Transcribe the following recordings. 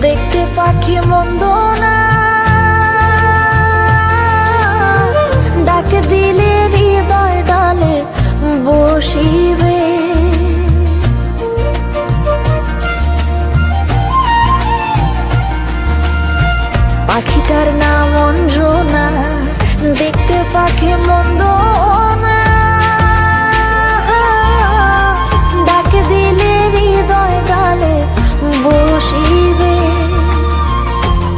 দেখতে পাখি মন্দ না, ডাক দিলে হৃদয় ডালে বসিবে। পাখিটার নাম অঞ্জনা, দেখতে পাখি মন্দ না, ডাক দিলে হৃদয় ডালে বসিবে।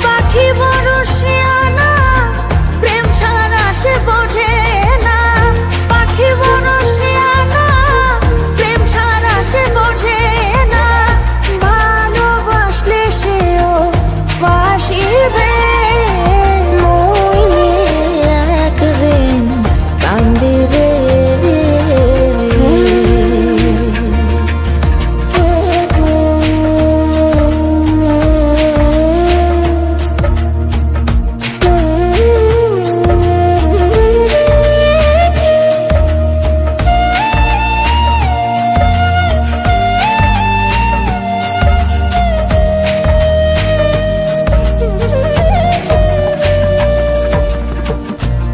পাখি বড় শিয়ানা, প্রেম ছাড়া সে বোঝে না। পাখি বড় শিয়ানা, প্রেম ছাড়া সে বোঝে না। ভালোবাসলে সেও বাসিবে, নইলে একদিন কান্দিবে।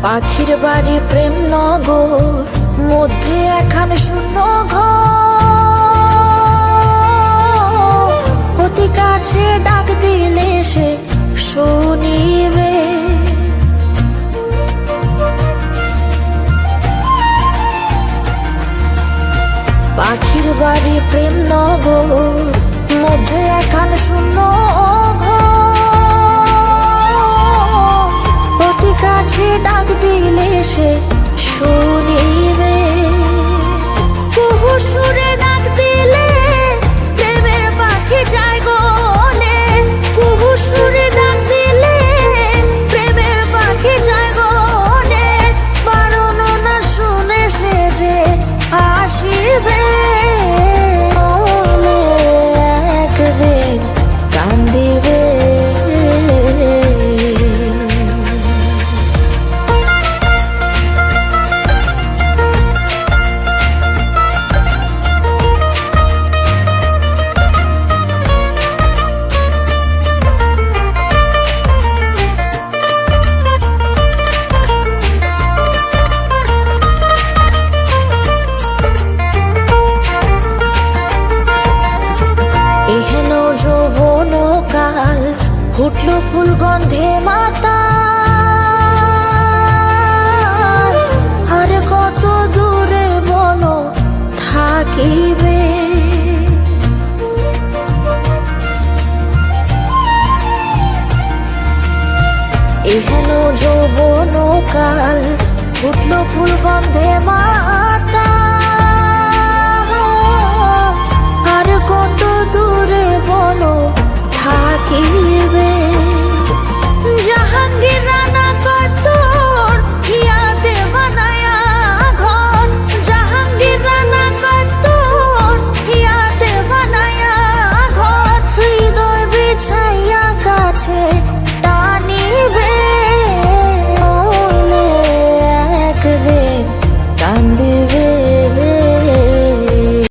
পাখির বাড়ি প্রেম নগর, মধ্যে একখান শূন্য ঘর। অতি কাছে ডাক দিলে সে শুনিবে। পাখির বাড়ি প্রেম নগর, মধ্যে একখান শূন্য ঘর। অতি কাছে ডাক দিলে সে শুনিবে। কুহু সুরে ডাক দিলে প্রেমের পাখি যায় গলে। কুহু সুরে ডাক দিলে প্রেমের পাখি যায় গলে। বারণ না শুনে সে যে আসিবে, একদিন কান্দিবে। এহেন যৌবন কাল, ফুটল ফুল গন্ধে মাতা। আর কত দূরে বলো থাকিবে। এহেন যৌবন কাল, ফুটল ফুল গন্ধে মাতা। আর কত দূরে বলো থাকিবে।